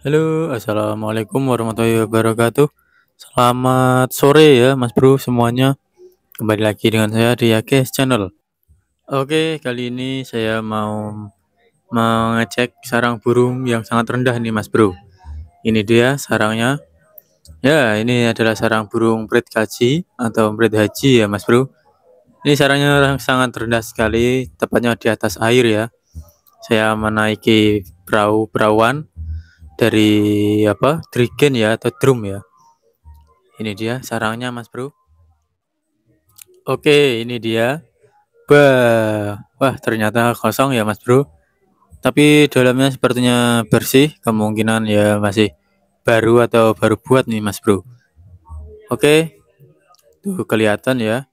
Halo, assalamualaikum warahmatullahi wabarakatuh. Selamat sore ya, Mas Bro semuanya. Kembali lagi dengan saya di Yakes Channel. Oke, kali ini saya mau mengecek sarang burung yang sangat rendah nih, Mas Bro. Ini dia sarangnya. Ya, ini adalah sarang burung prit kaji atau prit haji ya, Mas Bro. Ini sarangnya sangat rendah sekali, tepatnya di atas air ya. Saya menaiki perahu-perawan dari Trigen ya atau drum ya. Ini dia sarangnya, Mas Bro. Oke, ini dia. Wah, ternyata kosong ya, Mas Bro. Tapi dalamnya sepertinya bersih, kemungkinan ya masih baru atau baru buat nih, Mas Bro. Oke, tuh kelihatan ya.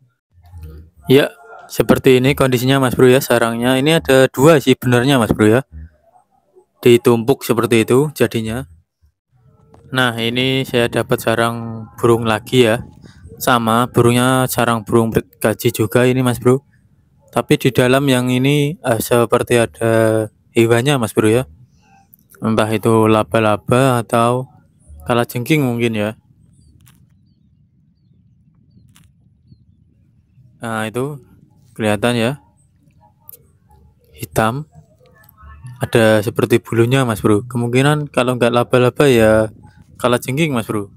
Ya, seperti ini kondisinya, Mas Bro ya, sarangnya. Ini ada dua sih benernya, Mas Bro ya. Ditumpuk seperti itu jadinya. Nah, ini saya dapat sarang burung lagi ya. Sama burungnya sarang burung gaji juga ini, Mas Bro. Tapi di dalam yang ini seperti ada hewannya, Mas Bro ya. Entah itu laba-laba atau kalajengking mungkin ya. Nah, itu kelihatan ya. Hitam. Ada seperti bulunya, Mas Bro. Kemungkinan kalau nggak laba-laba ya kalajengking, Mas Bro.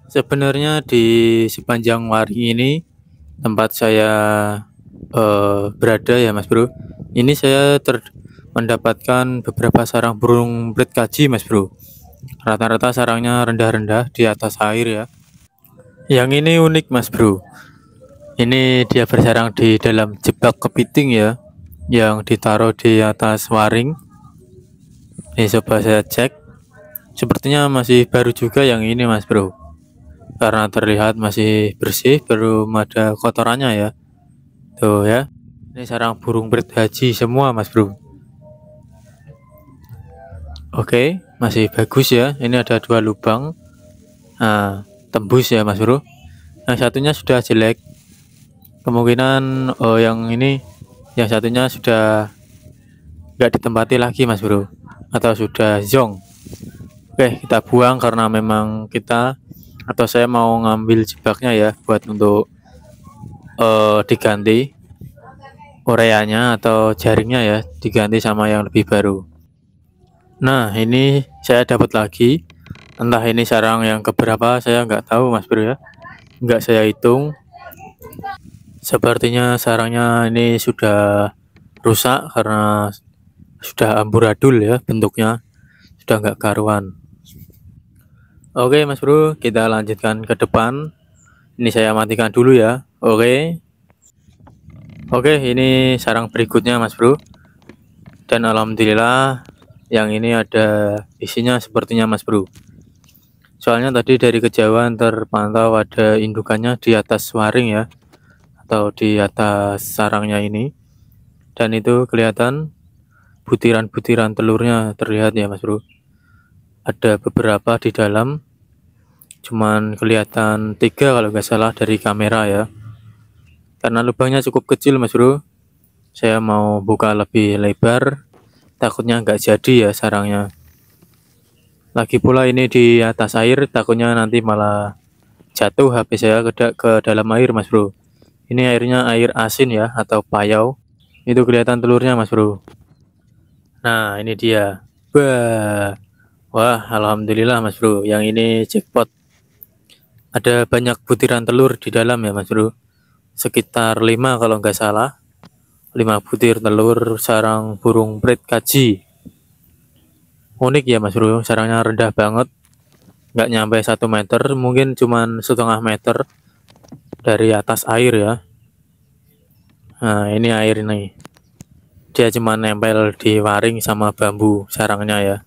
Sebenarnya di sepanjang Waring ini tempat saya berada ya, Mas Bro. Ini saya mendapatkan beberapa sarang burung prit kaji, Mas Bro. Rata-rata sarangnya rendah-rendah di atas air ya. Yang ini unik, Mas Bro. Ini dia bersarang di dalam jebak kepiting ya, yang ditaruh di atas waring. Ini coba saya cek. Sepertinya masih baru juga yang ini, Mas Bro. Karena terlihat masih bersih, belum ada kotorannya ya. Tuh ya. Ini sarang burung prit haji semua, Mas Bro. Oke, masih bagus ya. Ini ada dua lubang. Nah, tembus ya, Mas Bro. Yang satunya sudah jelek. Kemungkinan yang satunya sudah nggak ditempati lagi, Mas Bro, atau sudah zong. Oke, kita buang karena memang saya mau ngambil jebaknya ya buat untuk diganti ureanya atau jaringnya ya, diganti sama yang lebih baru. Nah, ini saya dapat lagi. Entah ini sarang yang keberapa, saya nggak tahu, Mas Bro ya. Nggak saya hitung. Sepertinya sarangnya ini sudah rusak karena sudah amburadul ya bentuknya, sudah nggak karuan. Oke, Mas Bro, kita lanjutkan ke depan. Ini saya matikan dulu ya. Oke, ini sarang berikutnya, Mas Bro. Dan alhamdulillah yang ini ada isinya sepertinya, Mas Bro. Soalnya tadi dari kejauhan terpantau ada indukannya di atas waring ya, atau di atas sarangnya ini. Dan itu kelihatan butiran-butiran telurnya terlihat ya, Mas Bro. Ada beberapa di dalam, cuman kelihatan 3 kalau nggak salah dari kamera ya. Karena lubangnya cukup kecil, Mas Bro. Saya mau buka lebih lebar, takutnya nggak jadi ya sarangnya. Lagi pula ini di atas air, takutnya nanti malah jatuh HP saya ke dalam air, Mas Bro. Ini airnya air asin ya, atau payau. Itu kelihatan telurnya, Mas Bro. Nah, ini dia. Wah, alhamdulillah, Mas Bro. Yang ini jackpot. Ada banyak butiran telur di dalam ya, Mas Bro. Sekitar 5 kalau nggak salah. 5 butir telur sarang burung prit kaji. Unik ya, Mas Bro, sarangnya rendah banget, nggak nyampe 1 meter, mungkin cuman setengah meter dari atas air ya. Nah, ini air nih, dia cuma nempel di waring sama bambu sarangnya ya.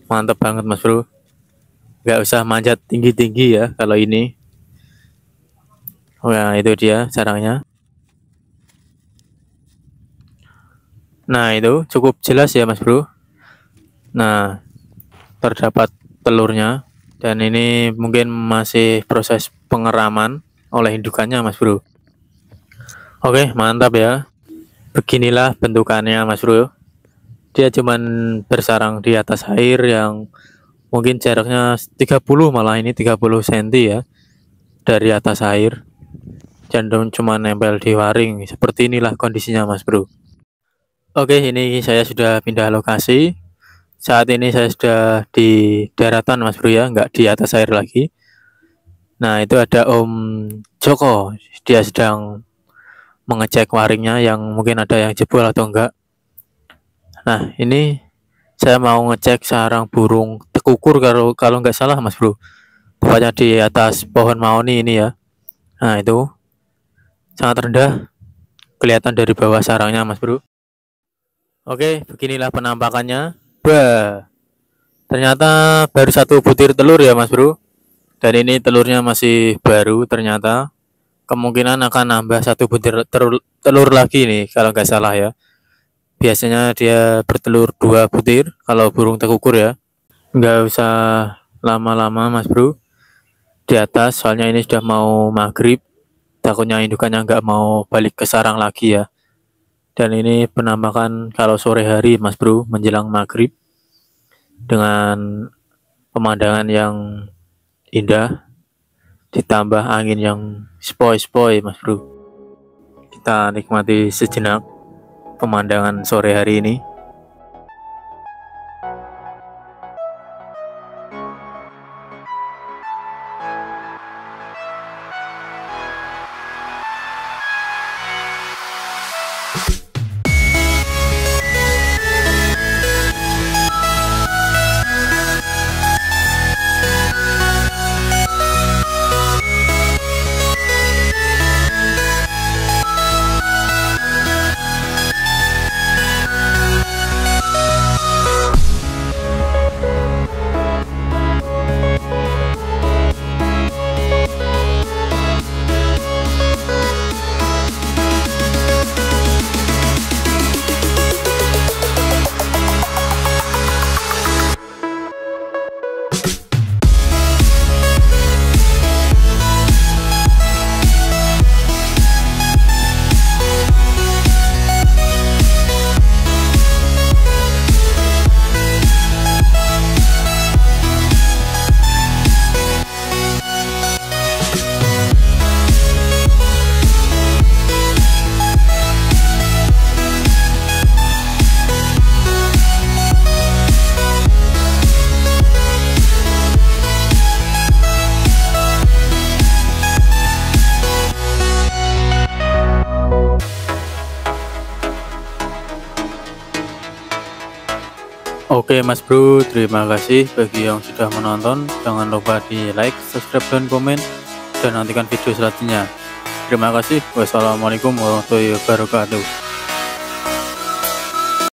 Mantep banget, Mas Bro, nggak usah manjat tinggi-tinggi ya kalau ini. Nah, itu dia sarangnya. Nah, itu cukup jelas ya, Mas Bro. Nah, terdapat telurnya, dan ini mungkin masih proses pengeraman oleh indukannya, Mas Bro. Oke, mantap ya. Beginilah bentukannya, Mas Bro. Dia cuman bersarang di atas air yang mungkin jaraknya 30, malah ini 30 cm ya dari atas air, dan cuma nempel di waring. Seperti inilah kondisinya Mas Bro. Oke, ini saya sudah pindah lokasi. Saat ini saya sudah di daratan Mas Bro ya, nggak di atas air lagi. Nah, itu ada Om Joko, dia sedang mengecek waringnya yang mungkin ada yang jebol atau enggak. Nah, ini saya mau ngecek sarang burung tekukur kalau nggak salah Mas Bro. Tepatnya di atas pohon mahoni ini ya. Nah, itu sangat rendah kelihatan dari bawah sarangnya Mas Bro. Oke, beginilah penampakannya. Bah, ternyata baru 1 butir telur ya Mas Bro. Dan ini telurnya masih baru ternyata. Kemungkinan akan nambah 1 butir telur lagi nih kalau nggak salah ya. Biasanya dia bertelur 2 butir kalau burung tekukur ya. Nggak usah lama-lama Mas Bro di atas, soalnya ini sudah mau maghrib. Takutnya indukannya nggak mau balik ke sarang lagi ya. Dan ini penampakan kalau sore hari Mas Bro menjelang maghrib dengan pemandangan yang indah ditambah angin yang sepoi-sepoi Mas Bro. Kita nikmati sejenak pemandangan sore hari ini. Oke Mas Bro, terima kasih bagi yang sudah menonton. Jangan lupa di like, subscribe, dan komen, dan nantikan video selanjutnya. Terima kasih. Wassalamualaikum warahmatullahi wabarakatuh.